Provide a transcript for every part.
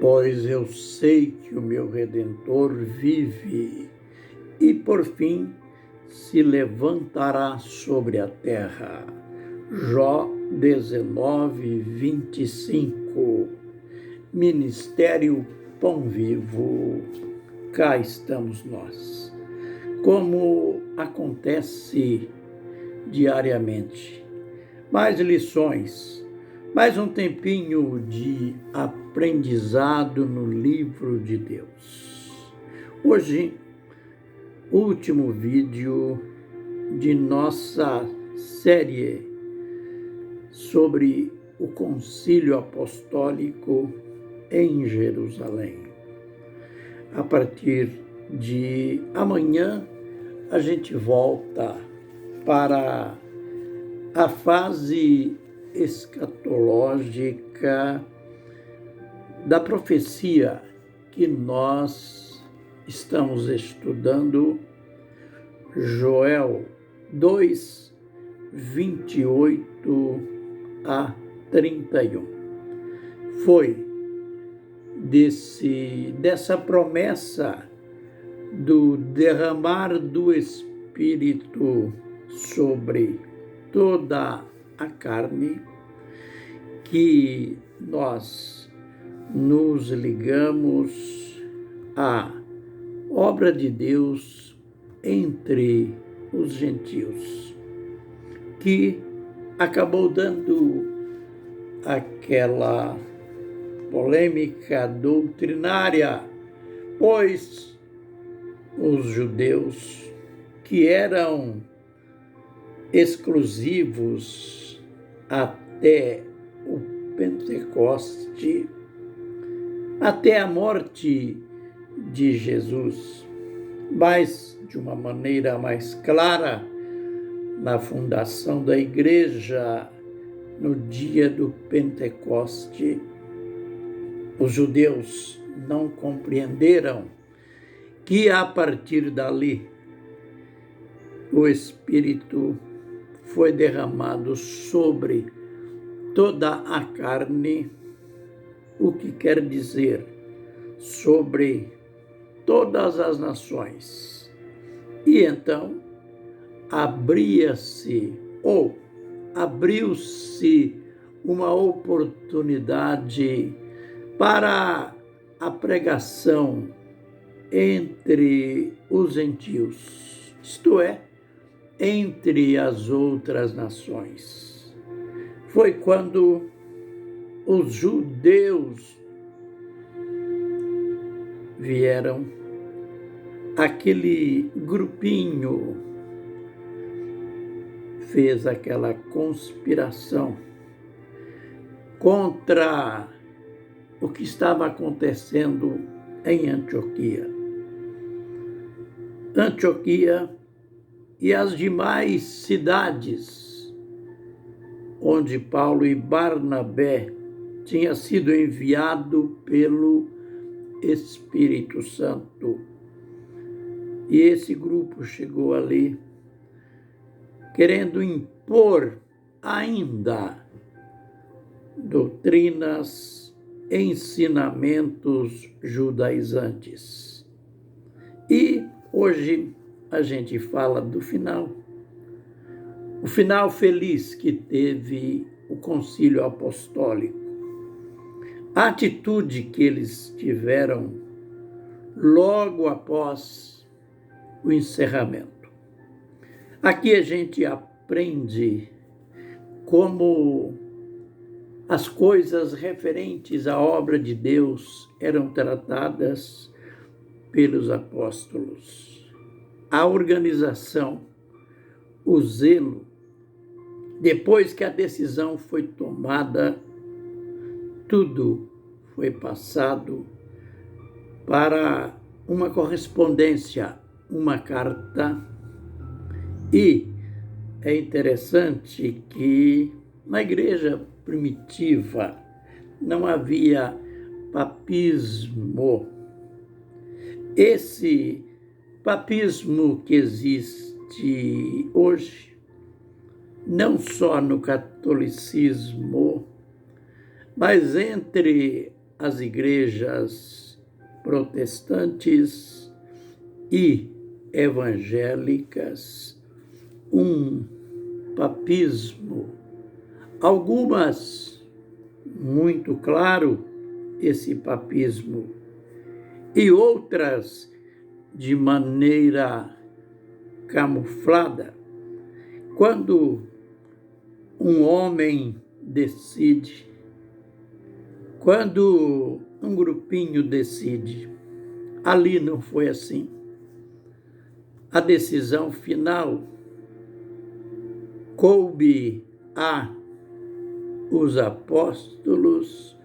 pois eu sei que o meu Redentor vive e, por fim, se levantará sobre a terra. Jó 19, 25. Ministério Pão Vivo, cá estamos nós. Como acontece diariamente, mais lições, mais um tempinho de aprendizado no livro de Deus. Hoje, último vídeo de nossa série sobre o Concílio Apostólico em Jerusalém. A partir de amanhã, a gente volta para a fase escatológica da profecia que nós estamos estudando, Joel 2, 28 a 31. Foi dessa promessa do derramar do Espírito sobre toda a carne que nós nos ligamos à obra de Deus entre os gentios, que acabou dando aquela polêmica doutrinária, pois os judeus que eram exclusivos até o Pentecoste, até a morte de Jesus, mas de uma maneira mais clara, na fundação da igreja, no dia do Pentecoste, os judeus não compreenderam que a partir dali o Espírito foi derramado sobre toda a carne, o que quer dizer sobre todas as nações. E então abriu-se uma oportunidade para a pregação entre os gentios, isto é, entre as outras nações. Foi quando os judeus vieram, aquele grupinho fez aquela conspiração contra o que estava acontecendo em Antioquia. Antioquia e as demais cidades onde Paulo e Barnabé tinham sido enviados pelo Espírito Santo. E esse grupo chegou ali querendo impor ainda doutrinas, ensinamentos judaizantes. E hoje a gente fala do final. O final feliz que teve o Concílio Apostólico. A atitude que eles tiveram logo após o encerramento. Aqui a gente aprende como as coisas referentes à obra de Deus eram tratadas pelos apóstolos. A organização, o zelo, depois que a decisão foi tomada, tudo foi passado para uma correspondência, uma carta. E é interessante que na igreja primitiva não havia papismo. Esse papismo que existe hoje, não só no catolicismo, mas entre as igrejas protestantes e evangélicas um papismo. Algumas, muito claro, esse papismo, e outras de maneira camuflada. Quando um homem decide, quando um grupinho decide, ali não foi assim. A decisão final coube a os apóstolos,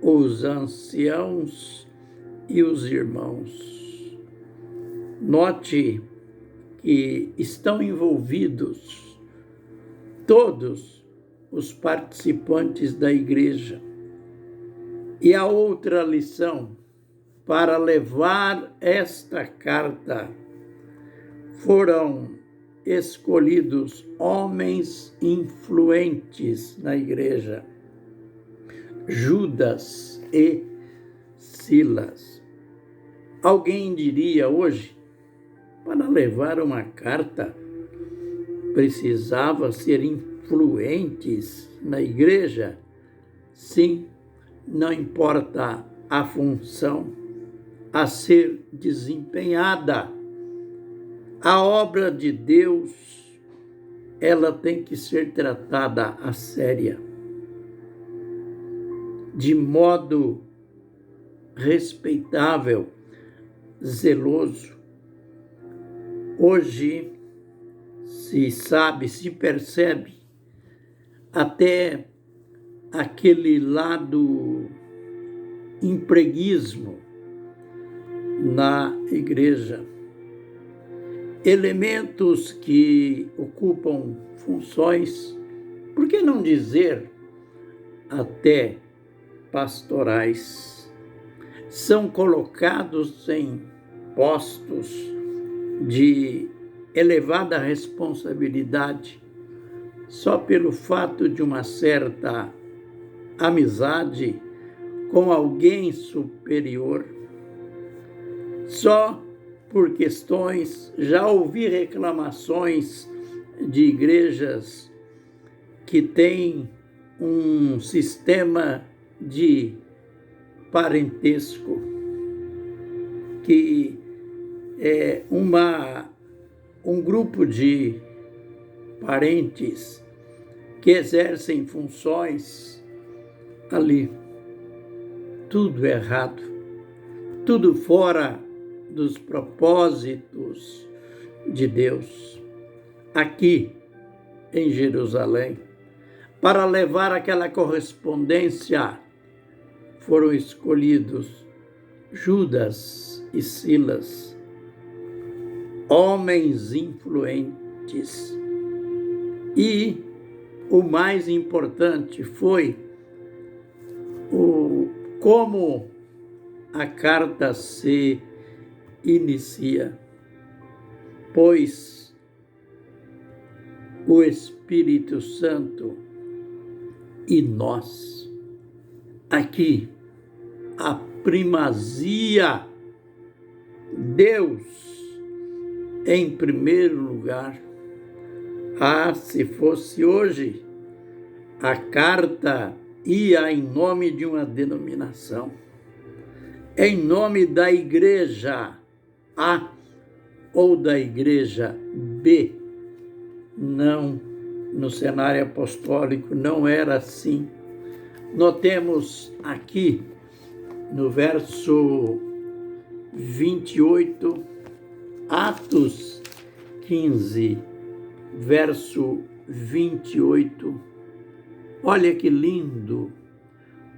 os anciãos e os irmãos. Note que estão envolvidos todos os participantes da igreja. E a outra lição, para levar esta carta, foram escolhidos homens influentes na igreja, Judas e Silas. Alguém diria hoje, para levar uma carta, precisava ser influentes na igreja? Sim, não importa a função a ser desempenhada. A obra de Deus, ela tem que ser tratada a séria, de modo respeitável, zeloso. Hoje se sabe, se percebe até aquele lado empreguismo na igreja. Elementos que ocupam funções, por que não dizer até pastorais, são colocados em postos de elevada responsabilidade só pelo fato de uma certa amizade com alguém superior, só por questões. Já ouvi reclamações de igrejas que têm um sistema de parentesco, que é um grupo de parentes que exercem funções ali. Tudo errado, tudo fora dos propósitos de Deus. Aqui em Jerusalém, para levar aquela correspondência, foram escolhidos Judas e Silas, homens influentes. E o mais importante foi como a carta se inicia, pois o Espírito Santo e nós, aqui, a primazia, Deus em primeiro lugar. Se fosse hoje, a carta ia em nome de uma denominação, em nome da igreja A ou da igreja B. Não, no cenário apostólico não era assim. Notemos aqui no verso 28, Atos 15, verso 28. Olha que lindo,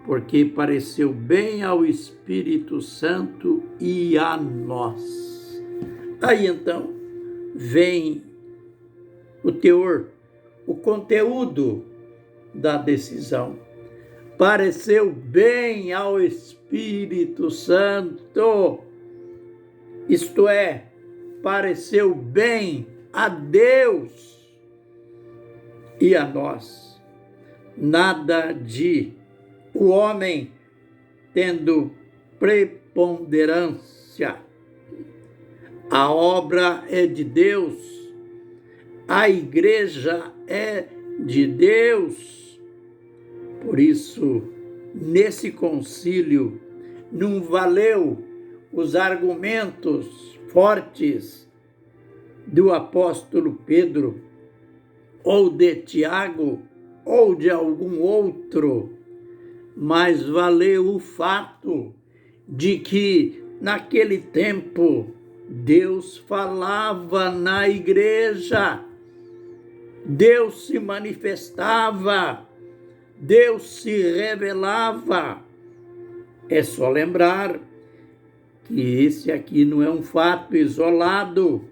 porque pareceu bem ao Espírito Santo e a nós. Aí então vem o teor, o conteúdo da decisão. Pareceu bem ao Espírito Santo, isto é, pareceu bem a Deus e a nós. Nada de o homem tendo preponderância. A obra é de Deus, a igreja é de Deus. Por isso, nesse concílio, não valeu os argumentos fortes do apóstolo Pedro, ou de Tiago, ou de algum outro, mas valeu o fato de que, naquele tempo, Deus falava na igreja, Deus se manifestava, Deus se revelava. É só lembrar que esse aqui não é um fato isolado.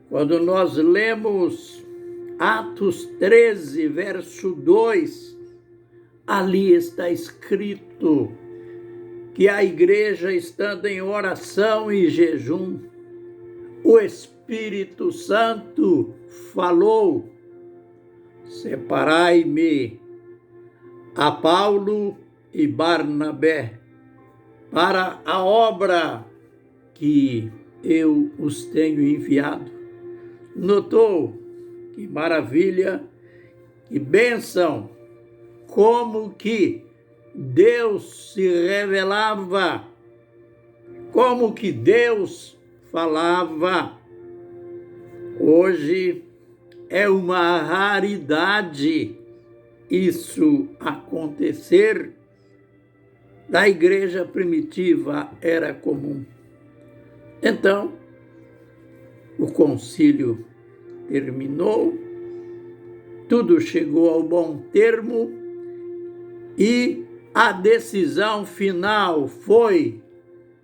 Quando nós lemos Atos 13, verso 2, ali está escrito que a igreja, estando em oração e jejum, o Espírito Santo falou: separai-me a Paulo e Barnabé para a obra que eu os tenho enviado. Notou? Que maravilha, que bênção, como que Deus se revelava, como que Deus falava. Hoje é uma raridade isso acontecer. Da igreja primitiva era comum. Então, o concílio terminou, tudo chegou ao bom termo e a decisão final foi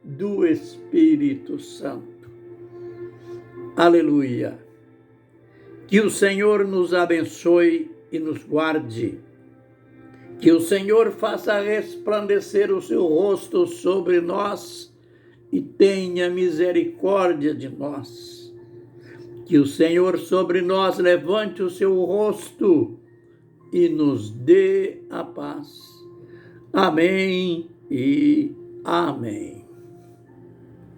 do Espírito Santo. Aleluia! Que o Senhor nos abençoe e nos guarde. Que o Senhor faça resplandecer o seu rosto sobre nós e tenha misericórdia de nós. Que o Senhor sobre nós levante o seu rosto e nos dê a paz. Amém e amém.